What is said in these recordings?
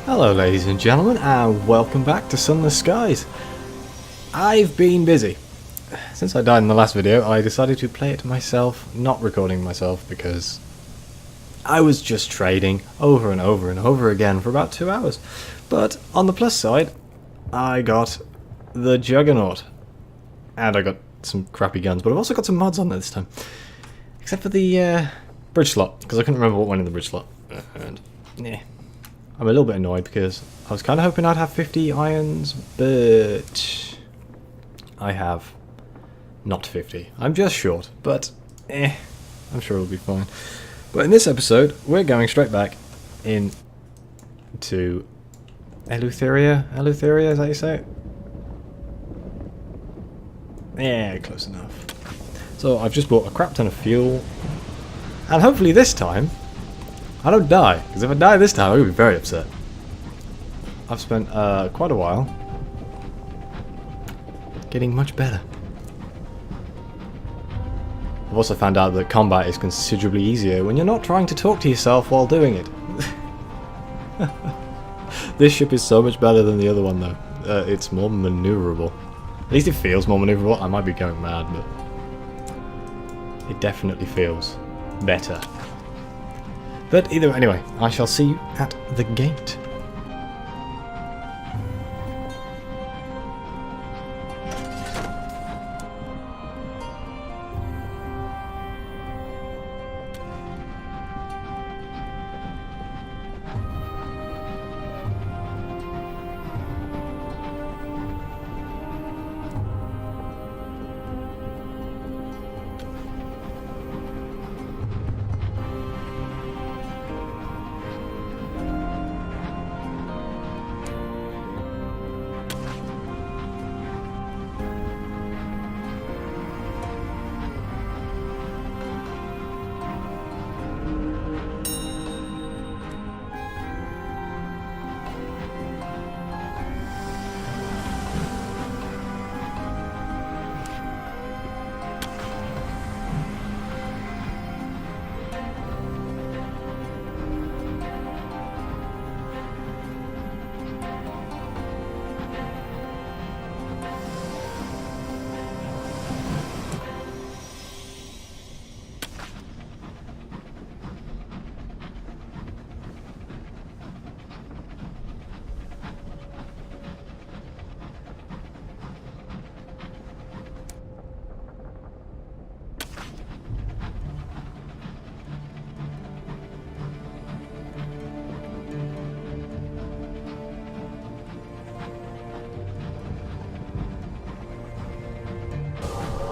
Hello ladies and gentlemen, and welcome back to Sunless Skies. I've been busy. Since I died in the last video, I decided to play it myself, not recording myself, because I was just trading over and over and over again for about 2 hours. But on the plus side, I got the Juggernaut. And I got some crappy guns, but I've also got some mods on there this time. Except for the bridge slot, because I couldn't remember what went in the bridge slot. And, yeah. I'm a little bit annoyed because I was kind of hoping I'd have 50 irons, but I have not 50. I'm just short, but I'm sure it'll be fine. But in this episode, we're going straight back into Eleutheria. Eleutheria, is that how you say it? Yeah, close enough. So I've just bought a crap ton of fuel, and hopefully this time I don't die, because if I die this time, I'm going to be very upset. I've spent quite a while getting much better. I've also found out that combat is considerably easier when you're not trying to talk to yourself while doing it. This ship is so much better than the other one, though. It's more maneuverable. At least it feels more maneuverable. I might be going mad, but it definitely feels better. But either way, anyway, I shall see you at the gate.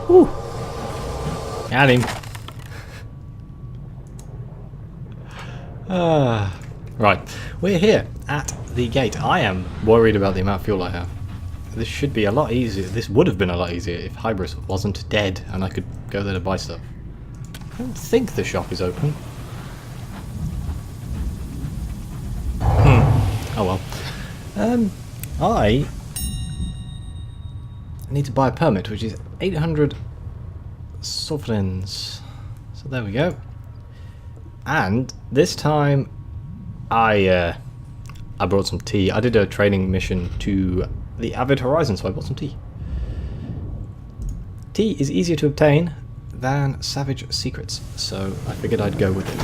Whew. Got him. Right, we're here at the gate. I am worried about the amount of fuel I have. This should be a lot easier. This would have been a lot easier if Hybris wasn't dead and I could go there to buy stuff. I don't think the shop is open. Oh well. I need to buy a permit, which is 800 sovereigns. So there we go. And this time I brought some tea. I did a trading mission to the Avid Horizon, so I bought some tea. Tea is easier to obtain than Savage Secrets, so I figured I'd go with it.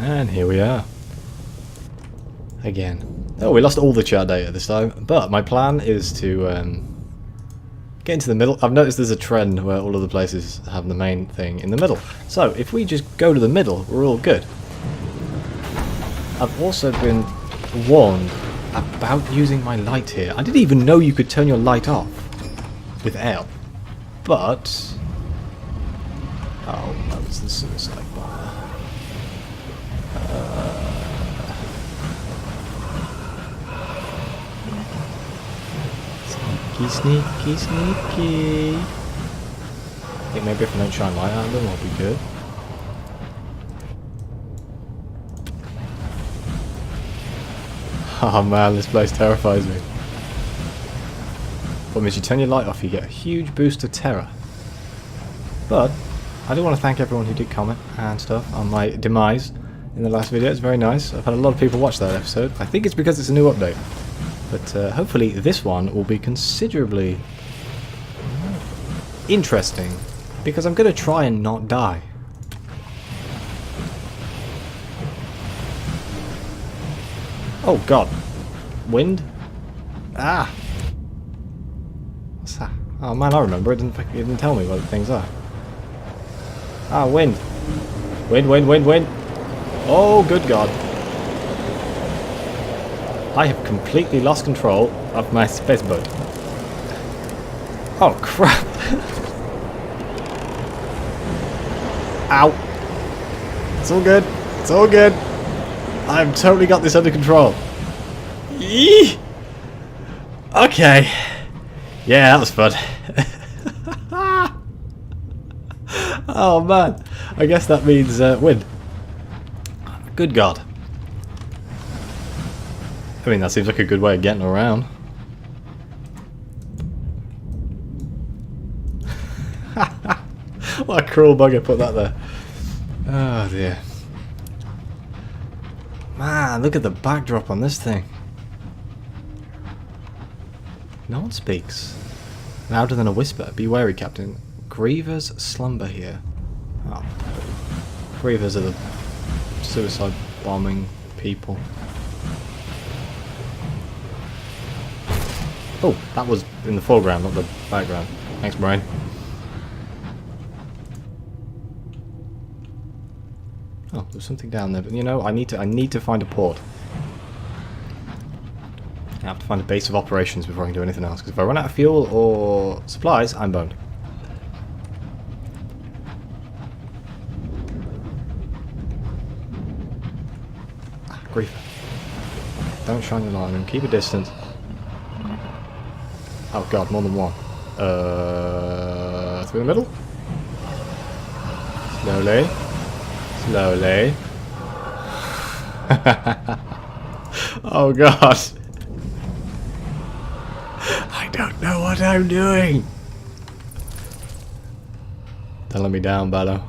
And here we are. Again. Oh, we lost all the chart data this time, but my plan is to get into the middle. I've noticed there's a trend where all of the places have the main thing in the middle. So, if we just go to the middle, we're all good. I've also been warned about using my light here. I didn't even know you could turn your light off with L. But... oh, that was the suicide bomber. Sneaky, sneaky. I think maybe if I don't shine light on them, I'll be good. Oh man, this place terrifies me. But as you turn your light off, you get a huge boost of terror. But I do want to thank everyone who did comment and stuff on my demise in the last video. It's very nice. I've had a lot of people watch that episode. I think it's because it's a new update. But hopefully this one will be considerably interesting, because I'm going to try and not die. Oh god. Wind? Ah! What's that? Oh man, I remember. It didn't tell me what the things are. Ah, wind. Wind, wind, wind, wind. Oh, good god. I have completely lost control of my space boat. Oh crap. Ow. It's all good. It's all good. I've totally got this under control. Yee! Okay. Yeah, that was fun. Oh man. I guess that means wind. Good god. I mean, that seems like a good way of getting around. What a cruel bugger put that there. Oh dear. Man, look at the backdrop on this thing. No one speaks. Louder than a whisper. Be wary, Captain. Grievers slumber here. Oh. Grievers are the suicide bombing people. Oh, that was in the foreground, not the background. Thanks, Brian. Oh, there's something down there, but you know, I need to find a port. I have to find a base of operations before I can do anything else, because if I run out of fuel or supplies, I'm boned. Ah, grief. Don't shine your light on him, keep a distance. Oh god, more than one. Through the middle? Slowly. Slowly. Oh god. I don't know what I'm doing. Don't let me down, Ballo.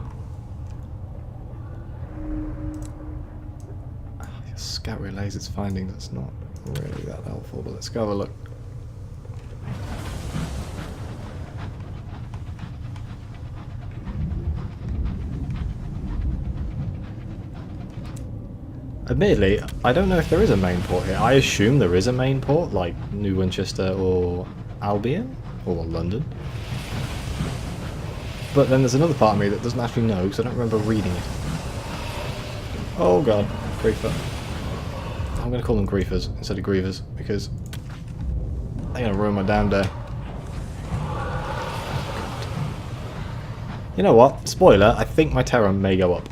Your scout relays its findings. That's not really that helpful, but let's go have a look. Admittedly, I don't know if there is a main port here. I assume there is a main port, like New Winchester or Albion, or London. But then there's another part of me that doesn't actually know, because I don't remember reading it. Oh god, griefer. I'm going to call them griefers instead of grievers, because they're going to ruin my damn day. You know what? Spoiler, I think my terror may go up.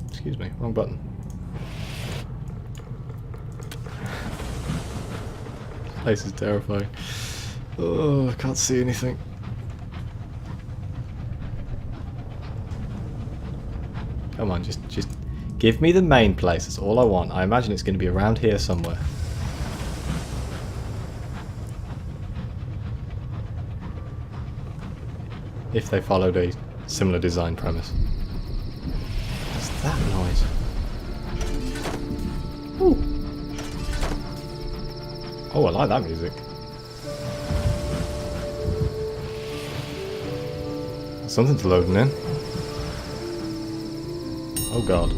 Excuse me, wrong button. This place is terrifying. Oh, I can't see anything. Come on, just give me the main place. That's all I want. I imagine it's going to be around here somewhere. If they followed a similar design premise. That noise. Ooh. Oh, I like that music. Something's loading in. Oh god.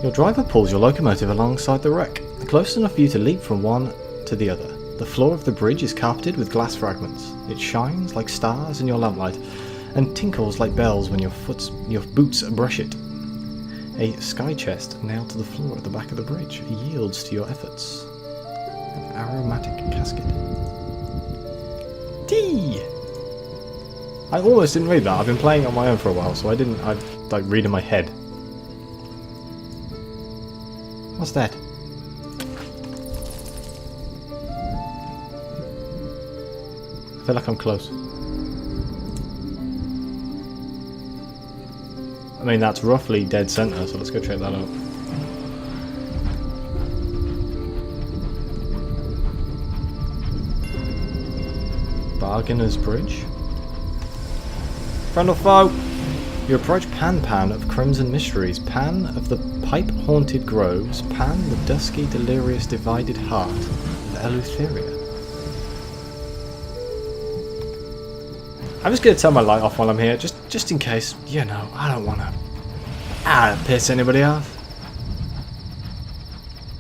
Your driver pulls your locomotive alongside the wreck, close enough for you to leap from one to the other. The floor of the bridge is carpeted with glass fragments. It shines like stars in your lamplight and tinkles like bells when your boots brush it. A sky chest nailed to the floor at the back of the bridge yields to your efforts. An aromatic casket. Tea! I almost didn't read that. I've been playing on my own for a while, so I'd like read in my head. What's that? I feel like I'm close. I mean, that's roughly dead center, so let's go check that out. Bargainer's Bridge. Friend or foe? You approach Pan of Crimson Mysteries, Pan of the pipe-haunted groves, Pan the dusky, delirious, divided heart of Eleutheria. I'm just going to turn my light off while I'm here, just in case, you know, I don't want to piss anybody off.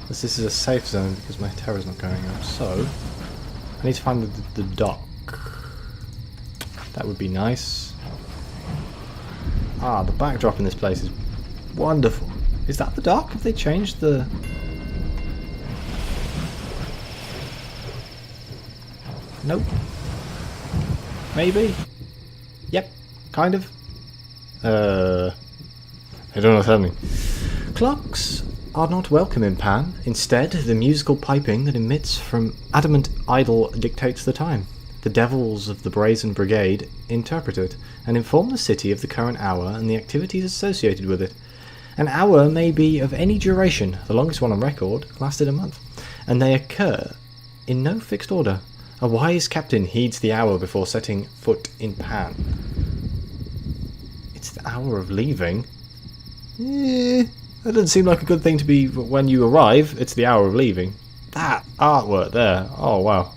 This is a safe zone because my terror's not going up, so I need to find the dock. That would be nice. Ah, the backdrop in this place is wonderful. Is that the dock? Have they changed the... Nope. Maybe? Yep, kind of. I don't know what's happening. Clocks are not welcome in Pan. Instead, the musical piping that emits from adamant idol dictates the time. The devils of the Brazen Brigade interpret it, and inform the city of the current hour and the activities associated with it. An hour may be of any duration, the longest one on record lasted a month, and they occur in no fixed order. A wise captain heeds the hour before setting foot in Pan. It's the hour of leaving. That doesn't seem like a good thing to be when you arrive. It's the hour of leaving. That artwork there. Oh, wow.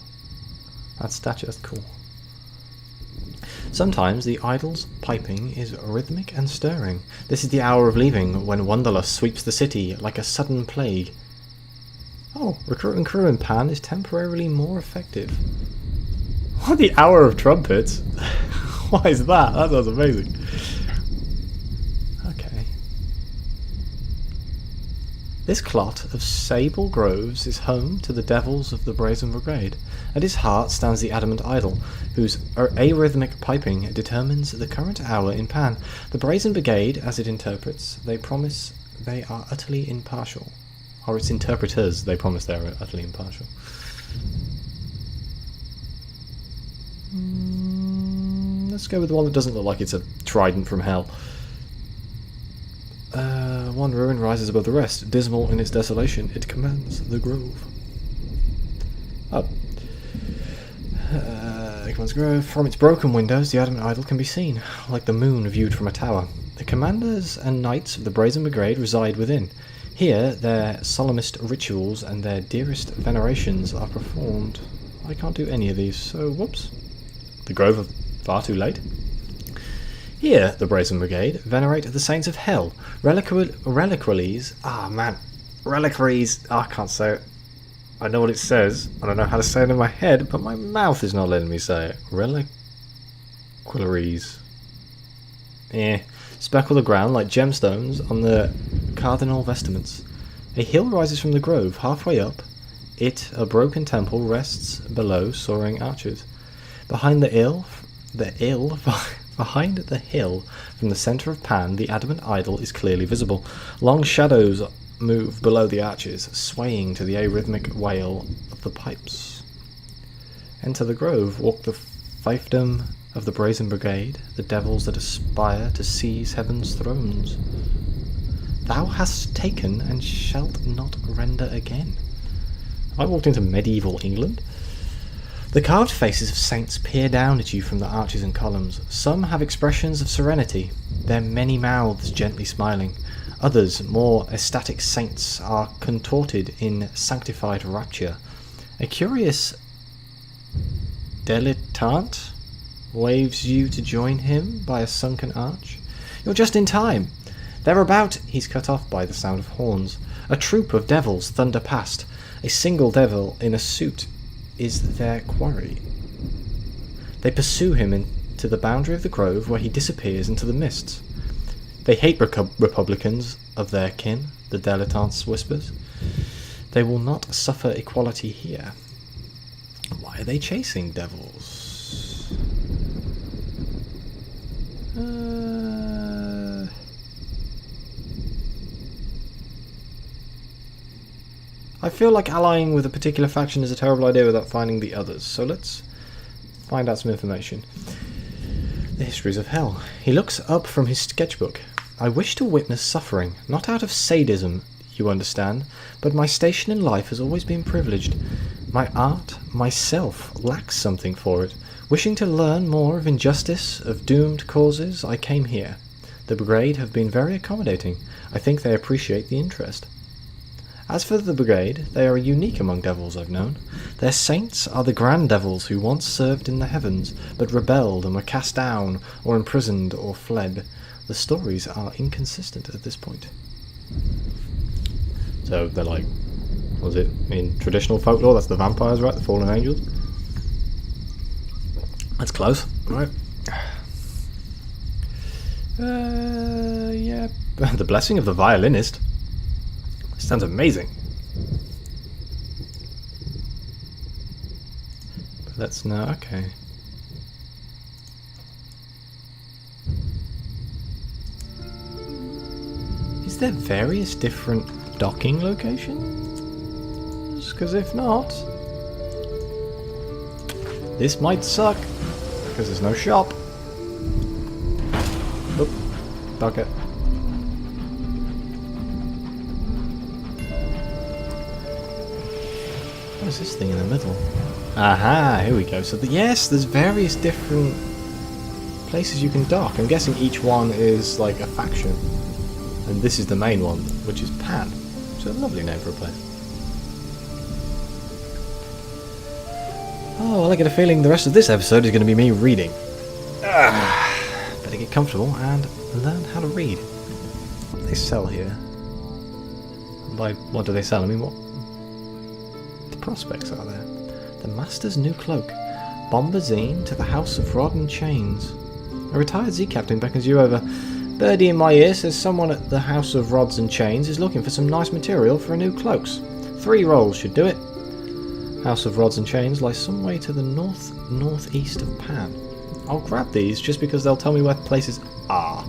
That statue, that's cool. Sometimes the idol's piping is rhythmic and stirring. This is the hour of leaving, when wanderlust sweeps the city like a sudden plague. Oh, recruiting crew in Pan is temporarily more effective. What, the hour of trumpets? Why is that? That sounds amazing. Okay. This clot of sable groves is home to the devils of the Brazen Brigade. At its heart stands the adamant idol, whose arrhythmic piping determines the current hour in Pan. The Brazen Brigade, as it interprets, they promise they are utterly impartial. Or its interpreters, they promise they are utterly impartial. Let's go with the one that doesn't look like it's a trident from hell. One ruin rises above the rest. Dismal in its desolation, it commands the grove. Oh. Commands grove. From its broken windows, the adamant idol can be seen, like the moon viewed from a tower. The commanders and knights of the Brazen Brigade reside within. Here, their solemnest rituals and their dearest venerations are performed. I can't do any of these, so whoops. The grove of far too late. Here, the Brazen Brigade venerate the saints of hell, reliquaries. Reliquaries. I can't say it. I know what it says. I don't know how to say it in my head, but my mouth is not letting me say it. Reliquaries. Speckle the ground like gemstones on the cardinal vestments. A hill rises from the grove. Halfway up it, a broken temple rests below soaring arches. Behind the hill, from the centre of Pan, the adamant idol is clearly visible. Long shadows move below the arches, swaying to the arrhythmic wail of the pipes. Enter the grove. Walk the fiefdom of the Brazen Brigade, the devils that aspire to seize heaven's thrones. Thou hast taken and shalt not render again. I walked into medieval England. The carved faces of saints peer down at you from the arches and columns. Some have expressions of serenity, their many mouths gently smiling. Others, more ecstatic saints, are contorted in sanctified rapture. A curious dilettante waves you to join him by a sunken arch. You're just in time. They're about... He's cut off by the sound of horns. A troop of devils thunder past. A single devil in a suit is their quarry. They pursue him into the boundary of the grove, where he disappears into the mists. They hate Republicans of their kin, the dilettante whispers. They will not suffer equality here. Why are they chasing devils? I feel like allying with a particular faction is a terrible idea without finding the others, so let's find out some information. The histories of hell. He looks up from his sketchbook. I wish to witness suffering, not out of sadism, you understand, but my station in life has always been privileged. My art, myself, lacks something for it. Wishing to learn more of injustice, of doomed causes, I came here. The brigade have been very accommodating. I think they appreciate the interest. As for the brigade, they are unique among devils I've known. Their saints are the grand devils who once served in the heavens, but rebelled and were cast down, or imprisoned, or fled. The stories are inconsistent at this point. So they're like, what was it, in traditional folklore, that's the vampires, right? The fallen angels? That's close, right? Yeah. The blessing of the violinist. Sounds amazing. But that's no, okay. Is there various different docking locations? Because if not, this might suck. Because there's no shop. Oop, dock it. What is this thing in the middle? Aha, here we go. So yes, there's various different places you can dock. I'm guessing each one is like a faction. And this is the main one, which is Pan. It's a lovely name for a place. Oh, well, I get a feeling the rest of this episode is going to be me reading. Better get comfortable and learn how to read. What do they sell here? By what do they sell? I mean, what prospects are there? The Master's new cloak. Bombazine to the House of Rod and Chains. A retired Z captain beckons you over. Birdie in my ear says someone at the House of Rods and Chains is looking for some nice material for a new cloaks. 3 rolls should do it. House of Rods and Chains lies some way to the northeast of Pan. I'll grab these just because they'll tell me where places are.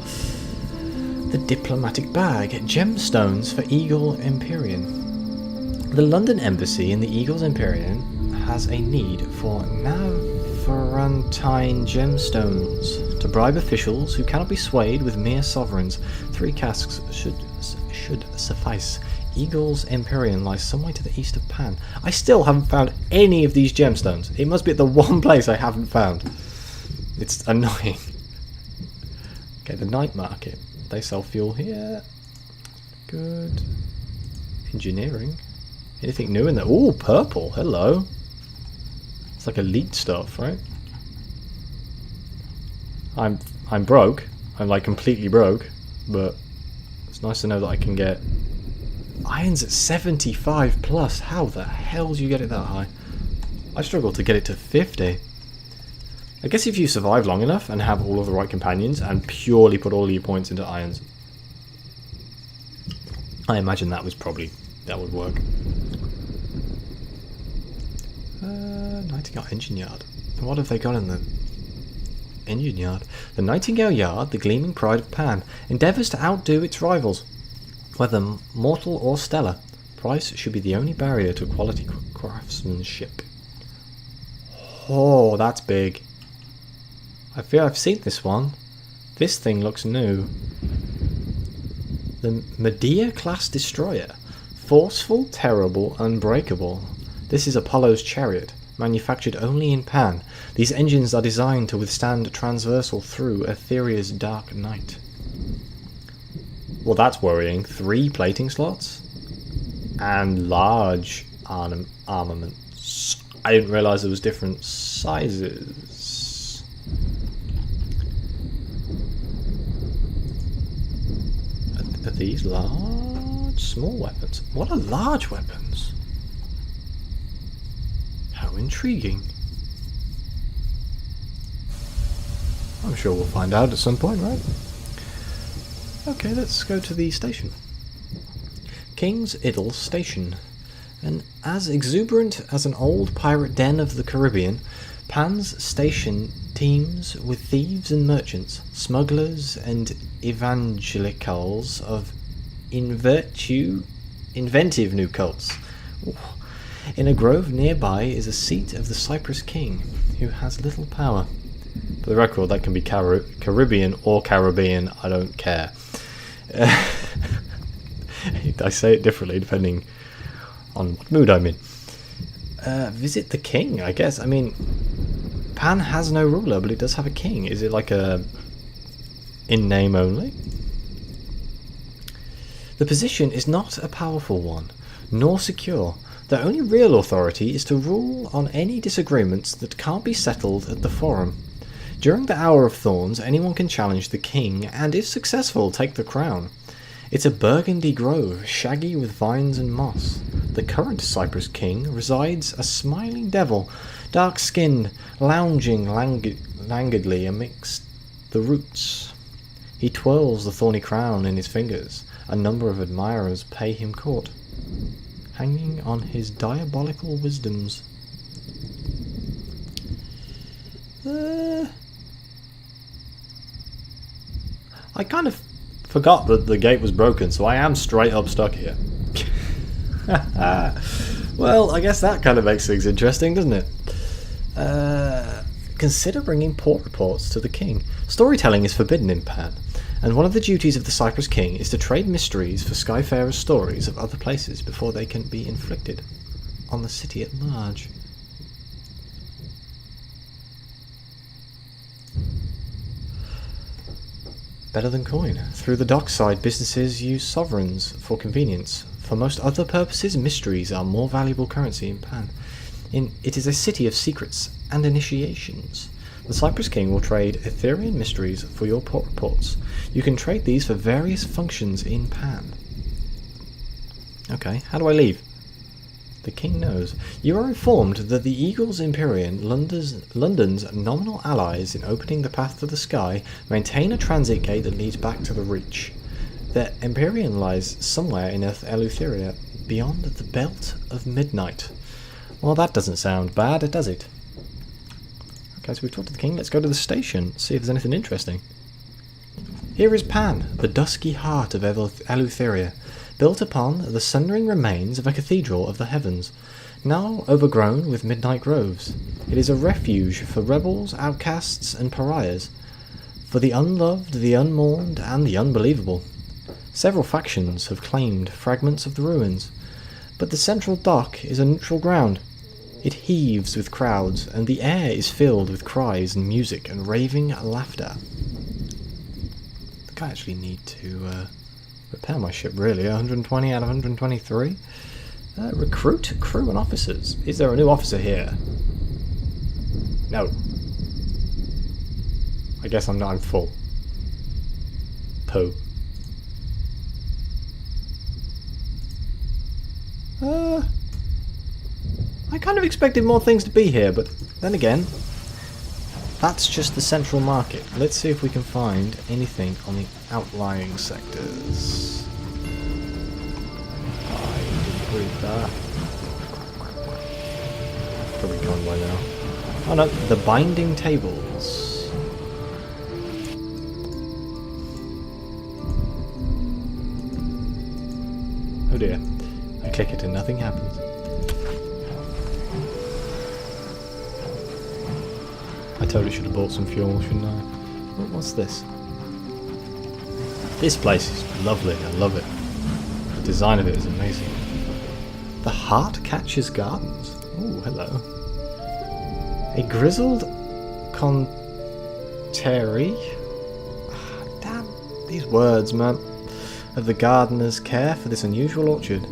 The diplomatic bag. Gemstones for Eagle Empyrean. The London Embassy in the Eagle's Empyrean has a need for Navarantine gemstones to bribe officials who cannot be swayed with mere sovereigns. 3 casks should suffice. Eagle's Empyrean lies somewhere to the east of Pan. I still haven't found any of these gemstones. It must be at the one place I haven't found. It's annoying. Okay, the night market. They sell fuel here. Good. Engineering. Anything new in there? Ooh, purple. Hello. It's like elite stuff, right? I'm broke. I'm like completely broke, but it's nice to know that I can get irons at 75 plus. How the hell do you get it that high? I struggle to get it to 50. I guess if you survive long enough and have all of the right companions and purely put all of your points into irons, I imagine that would work. Nightingale Engine Yard. What have they got in the engine yard? The Nightingale Yard, the gleaming pride of Pan, endeavours to outdo its rivals, whether mortal or stellar. Price should be the only barrier to quality craftsmanship. Oh, that's big. I feel I've seen this one. This thing looks new. The Medea-class destroyer. Forceful, terrible, unbreakable. This is Apollo's Chariot, manufactured only in Pan. These engines are designed to withstand traversal through Eleutheria's dark night. Well, that's worrying. 3 plating slots? And large armaments. I didn't realise there was different sizes. Are these large? Small weapons? What are large weapons? How intriguing. I'm sure we'll find out at some point, right? Okay, let's go to the station. King's Idle Station. And as exuberant as an old pirate den of the Caribbean, Pan's station teems with thieves and merchants, smugglers and evangelicals of inventive new cults. Ooh. In a grove nearby is a seat of the Cypress King, who has little power. For the record, that can be Caribbean or Caribbean, I don't care. I say it differently depending on what mood I'm in. Visit the king, I guess. I mean, Pan has no ruler, but it does have a king. Is it like a in name only? The position is not a powerful one, nor secure. The only real authority is to rule on any disagreements that can't be settled at the forum. During the Hour of Thorns, anyone can challenge the king, and if successful, take the crown. It's a burgundy grove, shaggy with vines and moss. The current Cypress King resides a smiling devil, dark-skinned, lounging languidly amidst the roots. He twirls the thorny crown in his fingers. A number of admirers pay him court, hanging on his diabolical wisdoms. I kind of forgot that the gate was broken, so I am straight up stuck here. Well, I guess that kind of makes things interesting, doesn't it? Consider bringing port reports to the king. Storytelling is forbidden in Pan, and one of the duties of the Cypress King is to trade mysteries for Skyfarers' stories of other places before they can be inflicted on the city at large. Better than coin. Through the dockside, businesses use sovereigns for convenience. For most other purposes, mysteries are more valuable currency in Pan. It is a city of secrets and initiations. The Cypress King will trade Eleutherian mysteries for your port reports. You can trade these for various functions in Pan. Okay, how do I leave? The king knows. You are informed that the Eagles Empyrean, London's nominal allies in opening the path to the sky, maintain a transit gate that leads back to the Reach. The Empyrean lies somewhere in Eleutheria, beyond the belt of midnight. Well, that doesn't sound bad, does it? Okay, so we've talked to the king. Let's go to the station, see if there's anything interesting. Here is Pan, the dusky heart of Eleutheria, built upon the sundering remains of a cathedral of the heavens, now overgrown with midnight groves. It is a refuge for rebels, outcasts, and pariahs, for the unloved, the unmourned, and the unbelievable. Several factions have claimed fragments of the ruins, but the central dock is a neutral ground. It heaves with crowds, and the air is filled with cries and music and raving laughter. I think I actually need to repair my ship, really. 120 out of 123. Recruit crew and officers. Is there a new officer here? No. I guess I'm full. Pooh. I kind of expected more things to be here, but then again, that's just the central market. Let's see if we can find anything on the outlying sectors. I didn't read that. Probably gone by now. Oh no, the binding tables. Oh dear. I click it and nothing happens. I totally should have bought some fuel, shouldn't I? What's this? This place is lovely, I love it. The design of it is amazing. The Heartcatcher's Gardens. Oh, hello. A grizzled conteri. Damn, these words, man. Of the gardener's care for this unusual orchard.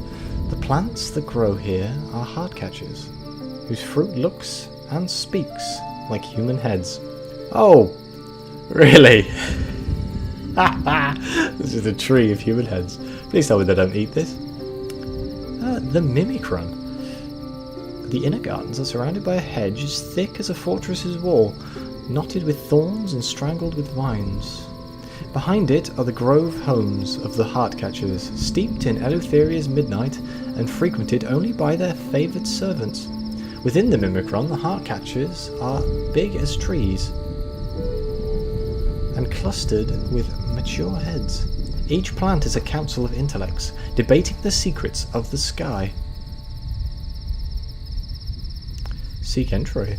The plants that grow here are heartcatchers, whose fruit looks and speaks like human heads. Oh, really? This is a tree of human heads. Please tell me they don't eat this. The Mimicron. The inner gardens are surrounded by a hedge as thick as a fortress's wall, knotted with thorns and strangled with vines. Behind it are the grove homes of the Heartcatchers, steeped in Eleutheria's midnight and frequented only by their favoured servants. Within the Mimicron, the Heartcatchers are big as trees and clustered with mature heads. Each plant is a council of intellects, debating the secrets of the sky. Seek entry.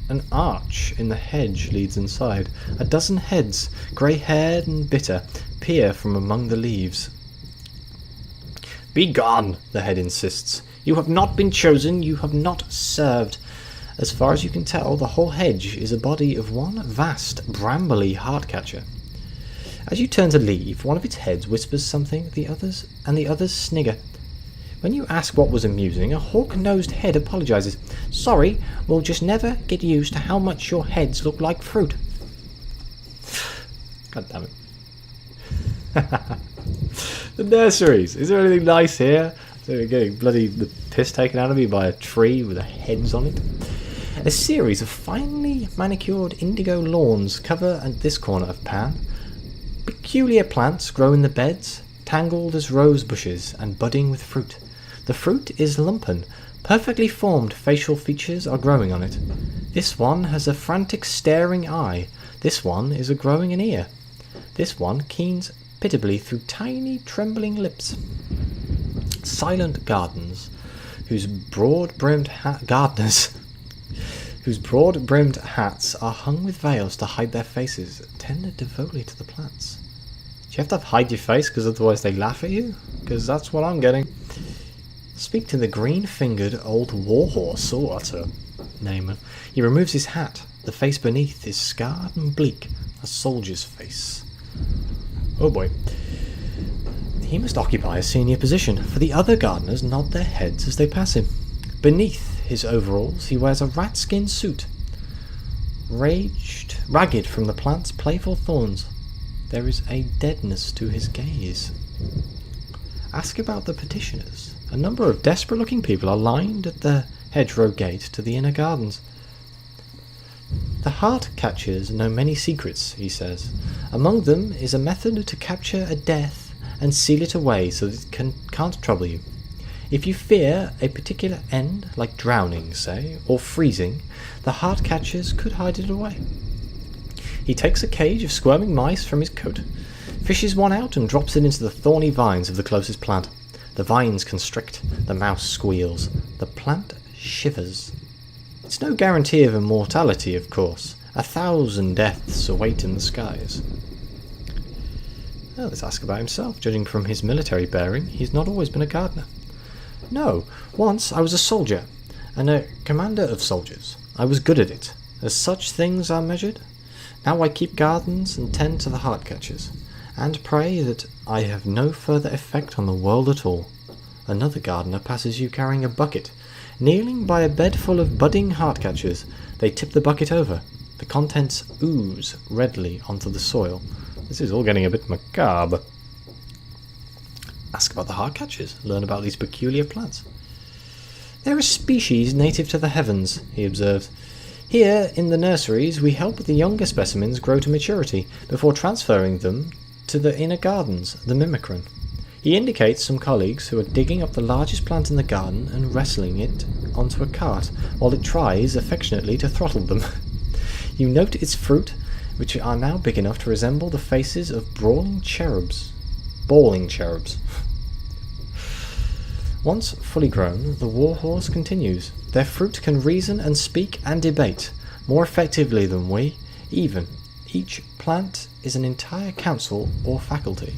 An arch in the hedge leads inside. A dozen heads, grey-haired and bitter, peer from among the leaves. "Be gone," the head insists. "You have not been chosen, you have not served." As far as you can tell, the whole hedge is a body of one vast, brambly heart-catcher. As you turn to leave, one of its heads whispers something, the others snigger. When you ask what was amusing, a hawk-nosed head apologizes. "Sorry, we'll just never get used to how much your heads look like fruit." God damn it. The nurseries. Is there anything nice here? So we're getting the piss taken out of me by a tree with heads on it. A series of finely manicured indigo lawns cover at this corner of Pan. Peculiar plants grow in the beds, tangled as rose bushes and budding with fruit. The fruit is lumpen. Perfectly formed facial features are growing on it. This one has a frantic staring eye. This one is a growing an ear. This one keens pitiably through tiny trembling lips. Silent gardens, whose broad-brimmed hats are hung with veils to hide their faces, tend devoutly to the plants. Do you have to hide your face because otherwise they laugh at you? Because that's what I'm getting. Speak to the green-fingered old warhorse, or what a name. He removes his hat. The face beneath is scarred and bleak, a soldier's face. Oh boy. He must occupy a senior position, for the other gardeners nod their heads as they pass him. Beneath his overalls, he wears a rat-skin suit, ragged from the plant's playful thorns. There is a deadness to his gaze. Ask about the petitioners. A number of desperate-looking people are lined at the hedgerow gate to the inner gardens. The heart-catchers know many secrets, he says. Among them is a method to capture a death and seal it away so that it can't trouble you. If you fear a particular end, like drowning, say, or freezing, the heart-catchers could hide it away. He takes a cage of squirming mice from his coat, fishes one out and drops it into the thorny vines of the closest plant. The vines constrict, the mouse squeals, the plant shivers. It's no guarantee of immortality, of course. 1,000 deaths await in the skies. Well, let's ask about himself. Judging from his military bearing, he's not always been a gardener. No, once I was a soldier, and a commander of soldiers. I was good at it, as such things are measured. Now I keep gardens and tend to the heart-catchers, and pray that I have no further effect on the world at all. Another gardener passes you carrying a bucket. Kneeling by a bed full of budding heart-catchers, they tip the bucket over. The contents ooze redly onto the soil. This is all getting a bit macabre. Ask about the heart-catchers. Learn about these peculiar plants. They're a species native to the heavens, he observes. Here, in the nurseries, we help the younger specimens grow to maturity before transferring them to the inner gardens, the mimicry. He indicates some colleagues who are digging up the largest plant in the garden and wrestling it onto a cart, while it tries affectionately to throttle them. You note its fruit, which are now big enough to resemble the faces of brawling cherubs. Bawling cherubs. Once fully grown, the warhorse continues. Their fruit can reason and speak and debate, more effectively than we, even. Each plant is an entire council or faculty.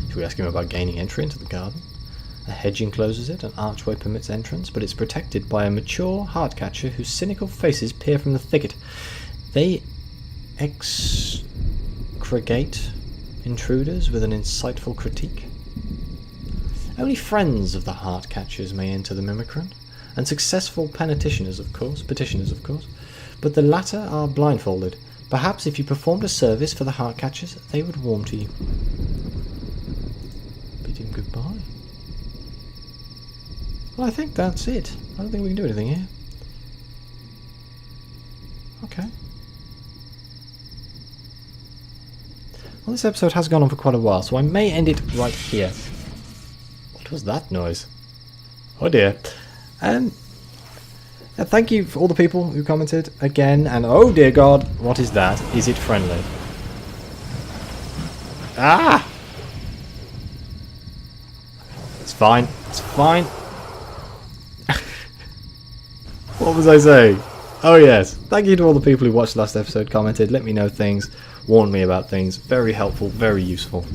Should we ask him about gaining entry into the garden? A hedge encloses it, an archway permits entrance, but it's protected by a mature heart-catcher whose cynical faces peer from the thicket. They excregate intruders with an insightful critique. Only friends of the heart-catchers may enter the mimicry, and successful petitioners, of course, but the latter are blindfolded. Perhaps if you performed a service for the heart-catchers, they would warm to you. Bid him goodbye. Well, I think that's it. I don't think we can do anything here. Okay. Well, this episode has gone on for quite a while, so I may end it right here. What was that noise? Oh dear. Thank you for all the people who commented again, and oh dear God, what is that? Is it friendly? Ah! It's fine. It's fine. What was I saying? Oh yes, thank you to all the people who watched the last episode, commented, let me know things, warned me about things. Very helpful, very useful.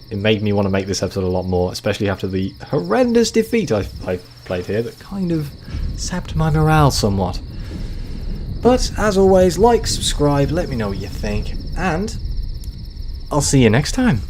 It made me want to make this episode a lot more, especially after the horrendous defeat I played here that kind of sapped my morale somewhat. But, as always, like, subscribe, let me know what you think, and I'll see you next time.